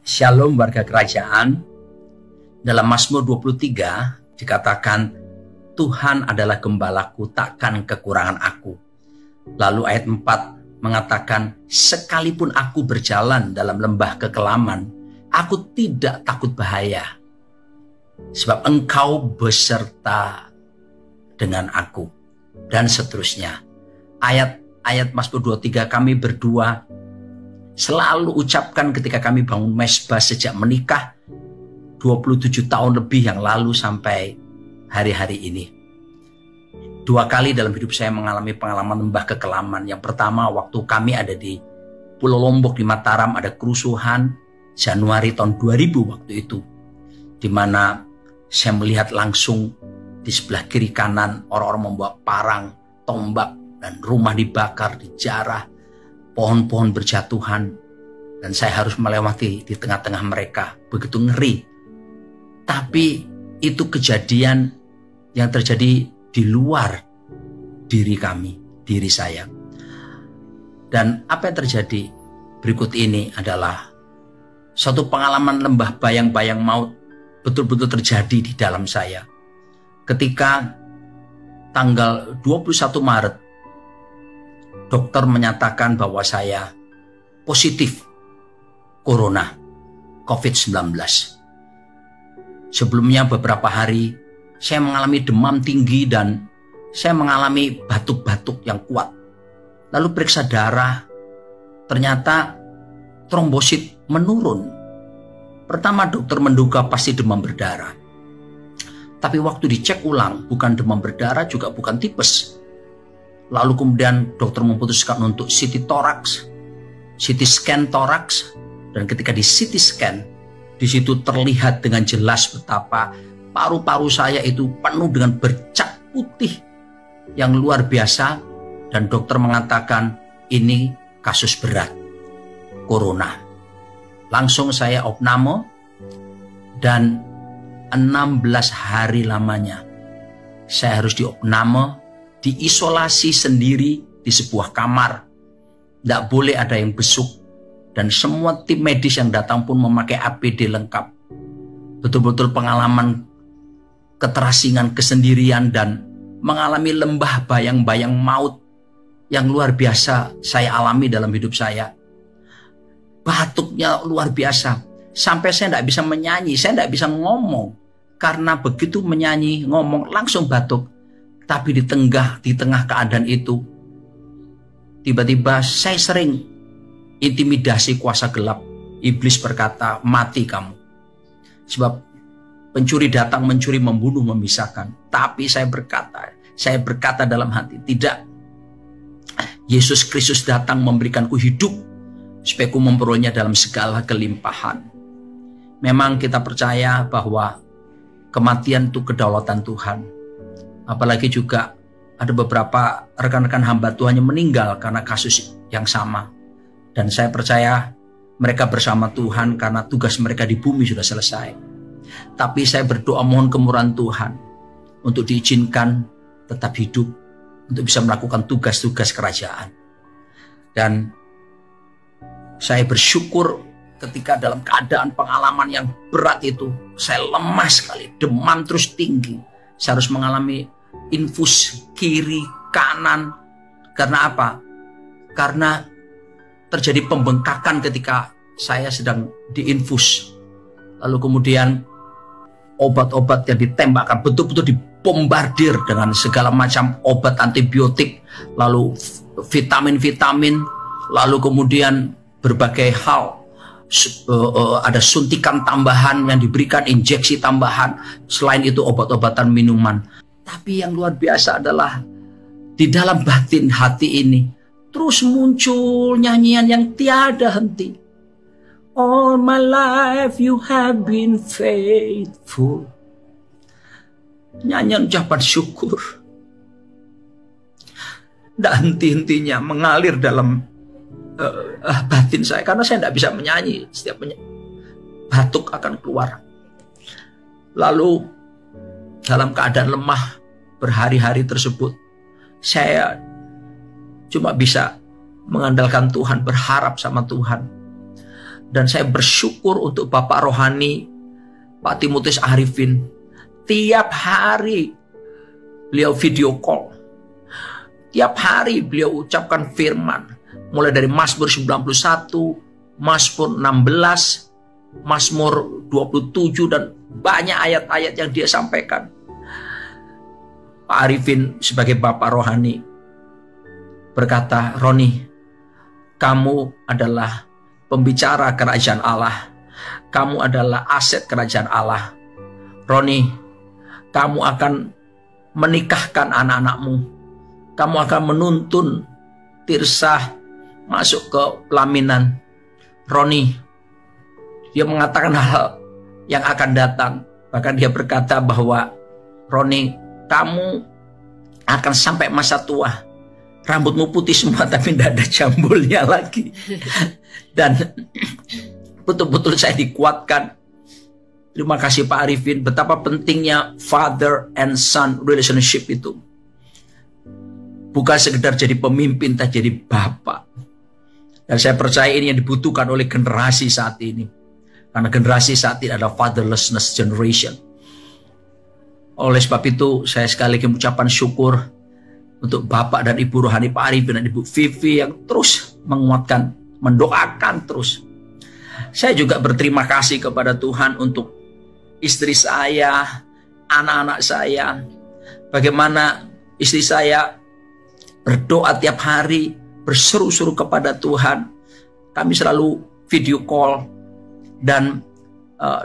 Shalom warga kerajaan. Dalam Mazmur 23 dikatakan, Tuhan adalah gembalaku, takkan kekurangan aku. Lalu ayat 4 mengatakan, sekalipun aku berjalan dalam lembah kekelaman, aku tidak takut bahaya, sebab Engkau beserta dengan aku. Dan seterusnya. Ayat Mazmur 23 kami berdua selalu ucapkan ketika kami bangun mesbah sejak menikah 27 tahun lebih yang lalu sampai hari-hari ini. 2 kali dalam hidup saya mengalami pengalaman lembah kekelaman. Yang pertama waktu kami ada di Pulau Lombok di Mataram, ada kerusuhan Januari tahun 2000 waktu itu, di mana saya melihat langsung di sebelah kiri kanan orang-orang membawa parang, tombak, dan rumah dibakar, dijarah, pohon-pohon berjatuhan, dan saya harus melewati di tengah-tengah mereka. Begitu ngeri. Tapi itu kejadian yang terjadi di luar diri kami, diri saya. Dan apa yang terjadi berikut ini adalah suatu pengalaman lembah bayang-bayang maut betul-betul terjadi di dalam saya. Ketika tanggal 21 Maret, dokter menyatakan bahwa saya positif corona COVID-19. Sebelumnya beberapa hari saya mengalami demam tinggi dan saya mengalami batuk-batuk yang kuat. Lalu periksa darah, ternyata trombosit menurun. Pertama dokter menduga pasti demam berdarah. Tapi waktu dicek ulang, bukan demam berdarah, juga bukan tipes. Lalu kemudian dokter memutuskan untuk CT toraks, CT scan toraks, dan ketika di CT scan, di situ terlihat dengan jelas betapa paru-paru saya itu penuh dengan bercak putih yang luar biasa, dan dokter mengatakan ini kasus berat, corona. Langsung saya opname, dan 16 hari lamanya saya harus diopname, diisolasi sendiri di sebuah kamar. Tidak boleh ada yang besuk. Dan semua tim medis yang datang pun memakai APD lengkap. Betul-betul pengalaman keterasingan, kesendirian, dan mengalami lembah bayang-bayang maut yang luar biasa saya alami dalam hidup saya. Batuknya luar biasa. Sampai saya tidak bisa menyanyi, saya tidak bisa ngomong. Karena begitu menyanyi, ngomong, langsung batuk. Tapi di tengah keadaan itu, tiba-tiba saya sering intimidasi kuasa gelap. Iblis berkata, mati kamu. Sebab pencuri datang mencuri, membunuh, memisahkan. Tapi saya berkata dalam hati, tidak. Yesus Kristus datang memberikanku hidup, supaya ku memperolehnya dalam segala kelimpahan. Memang kita percaya bahwa kematian itu kedaulatan Tuhan. Apalagi juga ada beberapa rekan-rekan hamba Tuhan yang meninggal karena kasus yang sama. Dan saya percaya mereka bersama Tuhan karena tugas mereka di bumi sudah selesai. Tapi saya berdoa mohon kemurahan Tuhan untuk diizinkan tetap hidup, untuk bisa melakukan tugas-tugas kerajaan. Dan saya bersyukur ketika dalam keadaan pengalaman yang berat itu, saya lemah sekali, demam terus tinggi. Saya harus mengalami infus kiri, kanan. Karena apa? Karena terjadi pembengkakan ketika saya sedang diinfus. Lalu kemudian obat-obat yang ditembakkan, betul-betul dibombardir dengan segala macam obat antibiotik, lalu vitamin-vitamin, lalu kemudian berbagai hal. Ada suntikan tambahan yang diberikan, injeksi tambahan, selain itu obat-obatan, minuman. Tapi yang luar biasa adalah di dalam batin hati ini terus muncul nyanyian yang tiada henti. All my life you have been faithful. Nyanyian ucapan syukur, tidak henti-hentinya mengalir dalam batin saya, karena saya tidak bisa menyanyi. Setiap batuk akan keluar. Lalu dalam keadaan lemah berhari-hari tersebut, saya cuma bisa mengandalkan Tuhan, berharap sama Tuhan. Dan saya bersyukur untuk Bapak Rohani, Pak Timotius Arifin. Tiap hari beliau video call. Tiap hari beliau ucapkan firman. Mulai dari Mazmur 91, Mazmur 16, Mazmur 27, dan banyak ayat-ayat yang dia sampaikan. Pak Arifin sebagai Bapak Rohani berkata, Roni, kamu adalah pembicara kerajaan Allah. Kamu adalah aset kerajaan Allah. Roni, kamu akan menikahkan anak-anakmu. Kamu akan menuntun Tirsa masuk ke pelaminan. Roni, dia mengatakan hal yang akan datang. Bahkan dia berkata bahwa, Roni, kamu akan sampai masa tua, rambutmu putih semua tapi tidak ada jambulnya lagi. Dan betul-betul saya dikuatkan. Terima kasih Pak Arifin, betapa pentingnya father and son relationship itu. Bukan sekedar jadi pemimpin, tapi jadi bapak. Dan saya percaya ini yang dibutuhkan oleh generasi saat ini. Karena generasi saat ini adalah fatherlessness generation. Oleh sebab itu, saya sekali lagi mengucapkan syukur untuk Bapak dan Ibu Rohani Pak Arifin dan Ibu Vivi yang terus menguatkan, mendoakan terus. Saya juga berterima kasih kepada Tuhan untuk istri saya, anak-anak saya. Bagaimana istri saya berdoa tiap hari, berseru-seru kepada Tuhan. Kami selalu video call. Dan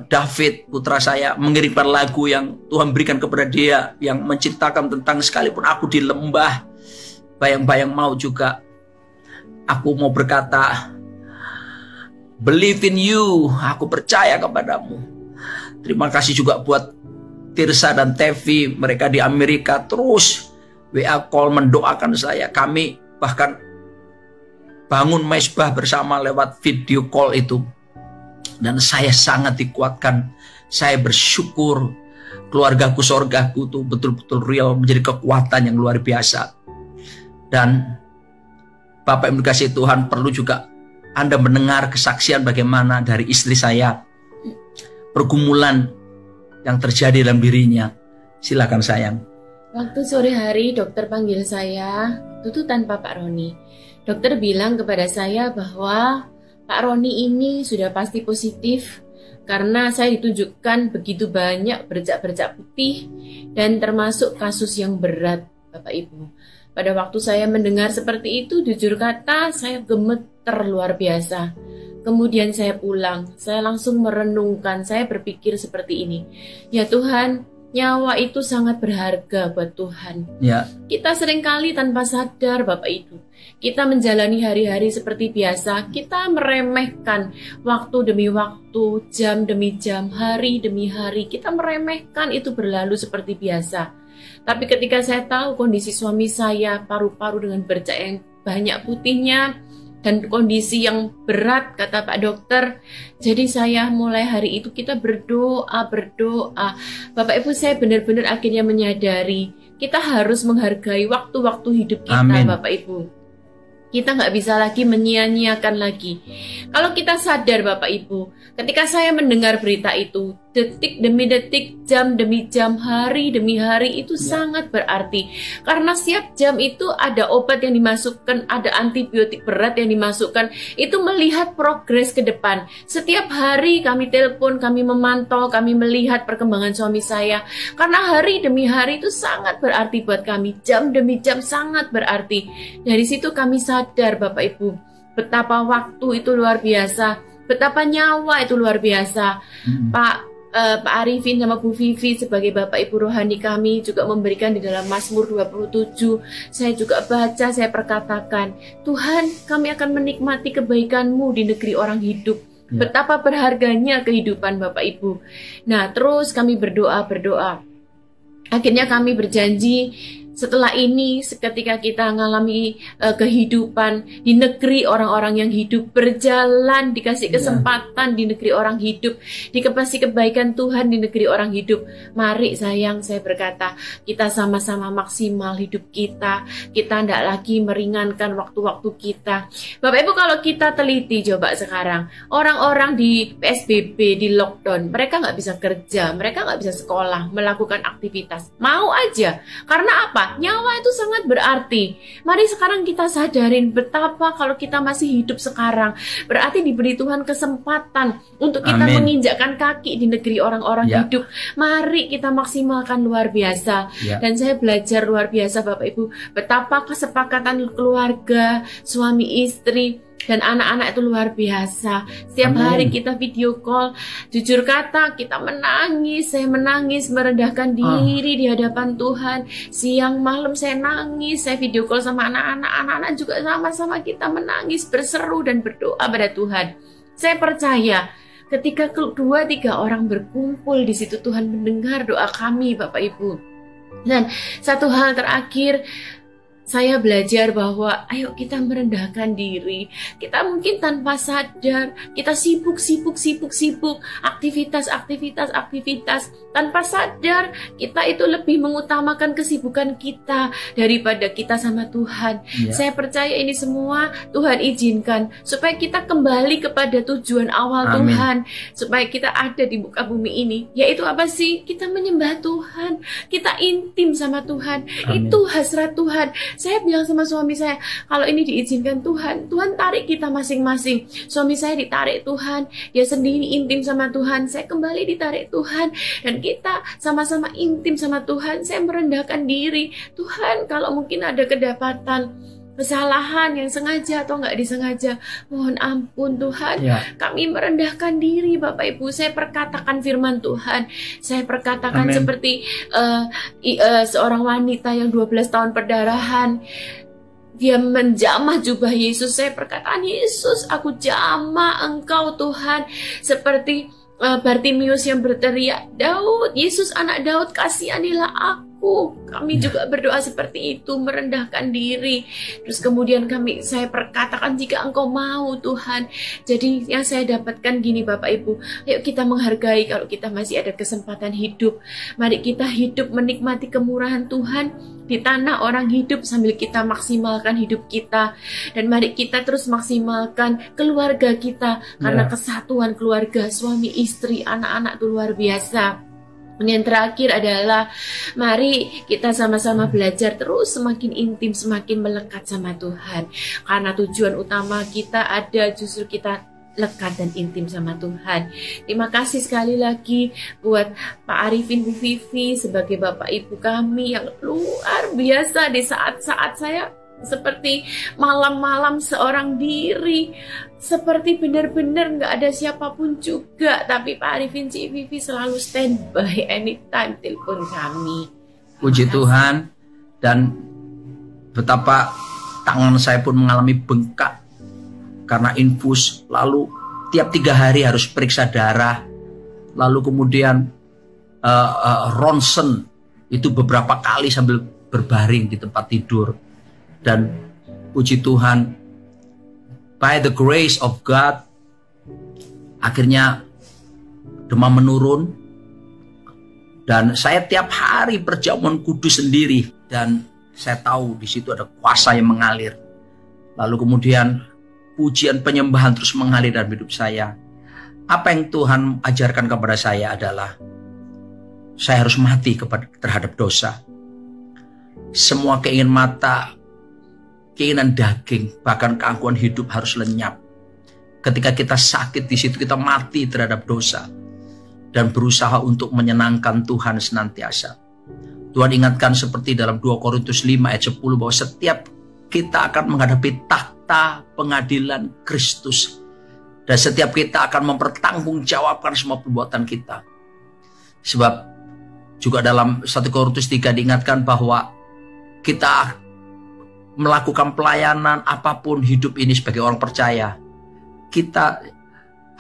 David, putra saya, mengirimkan lagu yang Tuhan berikan kepada dia, yang menceritakan tentang sekalipun aku di lembah bayang-bayang maut juga, aku mau berkata, believe in you, aku percaya kepadamu. Terima kasih juga buat Tirsa dan Tevi, mereka di Amerika terus WA call mendoakan saya. Kami bahkan bangun mezbah bersama lewat video call itu. Dan saya sangat dikuatkan. Saya bersyukur keluargaku, sorgaku itu betul-betul real, menjadi kekuatan yang luar biasa. Dan Bapak yang dikasihi Tuhan, perlu juga Anda mendengar kesaksian bagaimana dari istri saya, pergumulan yang terjadi dalam dirinya. Silakan sayang. Waktu sore hari dokter panggil saya, itu tanpa Pak Roni. Dokter bilang kepada saya bahwa Pak Roni ini sudah pasti positif karena saya ditunjukkan begitu banyak bercak-bercak putih dan termasuk kasus yang berat, Bapak Ibu. Pada waktu saya mendengar seperti itu, jujur kata saya gemeter luar biasa. Kemudian saya pulang, saya langsung merenungkan, saya berpikir seperti ini. Ya Tuhan, nyawa itu sangat berharga buat Tuhan. Ya. Kita seringkali tanpa sadar, Bapak Ibu, kita menjalani hari-hari seperti biasa, kita meremehkan waktu demi waktu, jam demi jam, hari demi hari, kita meremehkan itu berlalu seperti biasa. Tapi ketika saya tahu kondisi suami saya, paru-paru dengan bercak yang banyak putihnya, dan kondisi yang berat, kata Pak Dokter, jadi saya mulai hari itu kita berdoa. Bapak Ibu, saya benar-benar akhirnya menyadari kita harus menghargai waktu-waktu hidup kita. Amin. Bapak Ibu, kita nggak bisa lagi menyia-nyiakan lagi. Kalau kita sadar Bapak Ibu, ketika saya mendengar berita itu, detik demi detik, jam demi jam, hari demi hari itu sangat berarti. Karena setiap jam itu ada obat yang dimasukkan, ada antibiotik berat yang dimasukkan, itu melihat progres ke depan. Setiap hari kami telepon, kami memantau, kami melihat perkembangan suami saya. Karena hari demi hari itu sangat berarti buat kami, jam demi jam sangat berarti. Dari situ kami sadar Bapak Ibu, betapa waktu itu luar biasa, betapa nyawa itu luar biasa. Pak Arifin sama Bu Vivi sebagai Bapak Ibu rohani kami juga memberikan di dalam Mazmur 27. Saya juga baca, saya perkatakan, Tuhan, kami akan menikmati kebaikan-Mu di negeri orang hidup. Betapa berharganya kehidupan Bapak Ibu. Nah, terus kami berdoa. Akhirnya kami berjanji, setelah ini, ketika kita mengalami kehidupan di negeri orang-orang yang hidup, berjalan, dikasih kesempatan di negeri orang hidup, dikasih kebaikan Tuhan di negeri orang hidup, mari sayang, saya berkata, kita sama-sama maksimal hidup kita tidak lagi meringankan waktu-waktu kita. Bapak Ibu, kalau kita teliti coba sekarang, orang-orang di PSBB, di lockdown, mereka nggak bisa kerja, mereka nggak bisa sekolah, melakukan aktivitas, mau aja. Karena apa? Nyawa itu sangat berarti. Mari sekarang kita sadarin betapa kalau kita masih hidup sekarang, berarti diberi Tuhan kesempatan untuk kita menginjakkan kaki di negeri orang-orang hidup. Mari kita maksimalkan luar biasa. Dan saya belajar luar biasa Bapak Ibu, betapa kesepakatan keluarga, suami istri, dan anak-anak itu luar biasa. Setiap hari kita video call, jujur kata kita menangis, saya menangis merendahkan diri di hadapan Tuhan. Siang malam saya nangis, saya video call sama anak-anak, anak-anak juga sama-sama kita menangis, berseru dan berdoa pada Tuhan. Saya percaya ketika 2-3 orang berkumpul di situ, Tuhan mendengar doa kami Bapak Ibu. Dan satu hal terakhir, saya belajar bahwa ayo kita merendahkan diri. Kita mungkin tanpa sadar, kita sibuk, aktivitas. Tanpa sadar, kita itu lebih mengutamakan kesibukan kita daripada kita sama Tuhan. Saya percaya ini semua Tuhan izinkan supaya kita kembali kepada tujuan awal Tuhan. Supaya kita ada di muka bumi ini. Yaitu apa sih? Kita menyembah Tuhan. Kita intim sama Tuhan. Itu hasrat Tuhan. Saya bilang sama suami saya, kalau ini diizinkan Tuhan, Tuhan tarik kita masing-masing. Suami saya ditarik Tuhan, dia sendiri intim sama Tuhan, saya kembali ditarik Tuhan, dan kita sama-sama intim sama Tuhan. Saya merendahkan diri, Tuhan kalau mungkin ada kedapatan kesalahan yang sengaja atau nggak disengaja, mohon ampun Tuhan. Kami merendahkan diri Bapak Ibu. Saya perkatakan firman Tuhan. Saya perkatakan seperti seorang wanita yang 12 tahun perdarahan, dia menjamah jubah Yesus. Saya perkataan, Yesus, aku jamah Engkau Tuhan. Seperti Bartimius yang berteriak, Daud, Yesus anak Daud, kasihanilah aku. Kami juga berdoa seperti itu, merendahkan diri. Terus kemudian saya perkatakan, jika Engkau mau Tuhan. Jadi yang saya dapatkan gini Bapak Ibu, ayo kita menghargai kalau kita masih ada kesempatan hidup. Mari kita hidup menikmati kemurahan Tuhan di tanah orang hidup sambil kita maksimalkan hidup kita. Dan mari kita terus maksimalkan keluarga kita, karena kesatuan keluarga, suami, istri, anak-anak itu luar biasa. Yang terakhir adalah mari kita sama-sama belajar terus semakin intim, semakin melekat sama Tuhan. Karena tujuan utama kita ada justru kita lekat dan intim sama Tuhan. Terima kasih sekali lagi buat Pak Arifin, Bu Vivi sebagai Bapak Ibu kami yang luar biasa di saat-saat saya seperti malam-malam seorang diri, seperti benar-benar nggak ada siapapun juga, tapi Pak Arifin, Ci Vivi selalu standby anytime telepon kami. Puji Tuhan. Dan betapa tangan saya pun mengalami bengkak karena infus, lalu tiap 3 hari harus periksa darah, lalu kemudian ronsen itu beberapa kali sambil berbaring di tempat tidur. Dan puji Tuhan, by the grace of God, akhirnya demam menurun. Dan saya tiap hari perjamuan kudus sendiri. Dan saya tahu di situ ada kuasa yang mengalir. Lalu kemudian pujian penyembahan terus mengalir dalam hidup saya. Apa yang Tuhan ajarkan kepada saya adalah saya harus mati terhadap dosa. Semua keinginan mata, keinginan daging, bahkan keangkuhan hidup harus lenyap. Ketika kita sakit di situ kita mati terhadap dosa dan berusaha untuk menyenangkan Tuhan senantiasa. Tuhan ingatkan seperti dalam 2 Korintus 5 ayat 10 bahwa setiap kita akan menghadapi takhta pengadilan Kristus dan setiap kita akan mempertanggungjawabkan semua perbuatan kita. Sebab juga dalam 1 Korintus 3 diingatkan bahwa kita melakukan pelayanan apapun hidup ini sebagai orang percaya, kita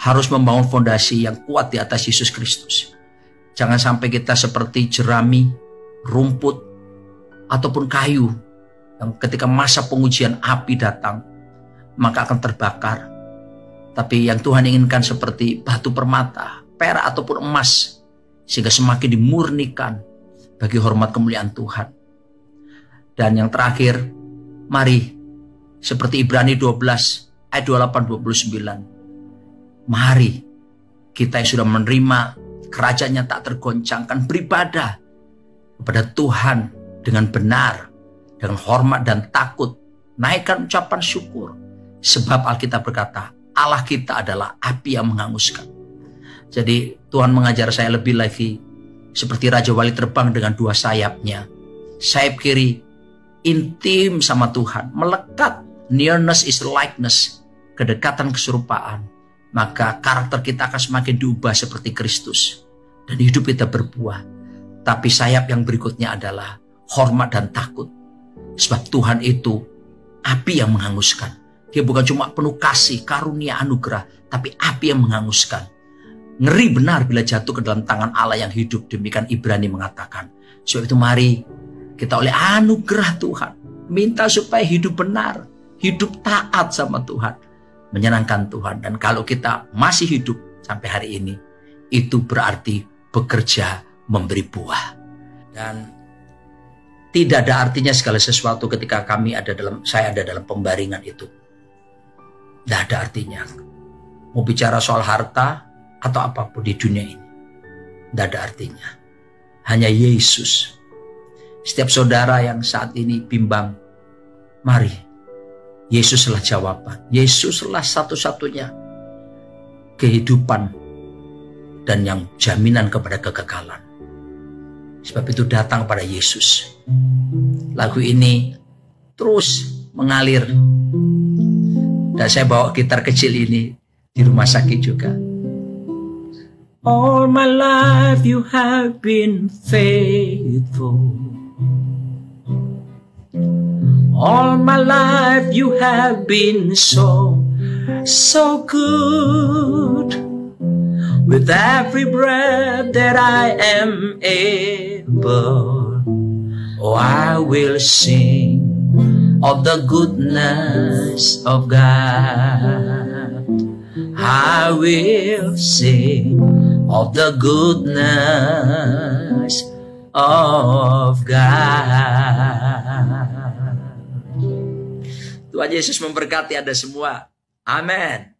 harus membangun fondasi yang kuat di atas Yesus Kristus. Jangan sampai kita seperti jerami, rumput ataupun kayu yang ketika masa pengujian api datang maka akan terbakar. Tapi yang Tuhan inginkan seperti batu permata, perak ataupun emas, sehingga semakin dimurnikan bagi hormat kemuliaan Tuhan. Dan yang terakhir, mari seperti Ibrani 12 ayat 28-29. Mari kita yang sudah menerima kerajaannya tak tergoncangkan beribadah kepada Tuhan dengan benar, dengan hormat dan takut. Naikkan ucapan syukur. Sebab Alkitab berkata, Allah kita adalah api yang menghanguskan. Jadi Tuhan mengajar saya lebih lagi seperti Raja Wali terbang dengan dua sayapnya. Sayap kiri intim sama Tuhan, melekat. Nearness is likeness, kedekatan keserupaan. Maka karakter kita akan semakin diubah seperti Kristus. Dan hidup kita berbuah. Tapi sayap yang berikutnya adalah hormat dan takut. Sebab Tuhan itu api yang menghanguskan. Dia bukan cuma penuh kasih, karunia, anugerah, tapi api yang menghanguskan. Ngeri benar bila jatuh ke dalam tangan Allah yang hidup. Demikian Ibrani mengatakan. Sebab itu mari kita oleh anugerah Tuhan minta supaya hidup benar, hidup taat sama Tuhan, menyenangkan Tuhan. Dan kalau kita masih hidup sampai hari ini, itu berarti bekerja memberi buah. Dan tidak ada artinya segala sesuatu ketika saya ada dalam pembaringan itu. Tidak ada artinya. Mau bicara soal harta atau apapun di dunia ini, tidak ada artinya. Hanya Yesus. Setiap saudara yang saat ini bimbang, mari. Yesuslah jawaban. Yesuslah satu-satunya kehidupan dan yang jaminan kepada kekekalan. Sebab itu datang pada Yesus. Lagu ini terus mengalir. Dan saya bawa gitar kecil ini di rumah sakit juga. All my life you have been faithful. All my life you have been so good. With every breath that I am able, oh, I will sing of the goodness of God. I will sing of the goodness of God. Tuhan Yesus memberkati Anda semua. Amin.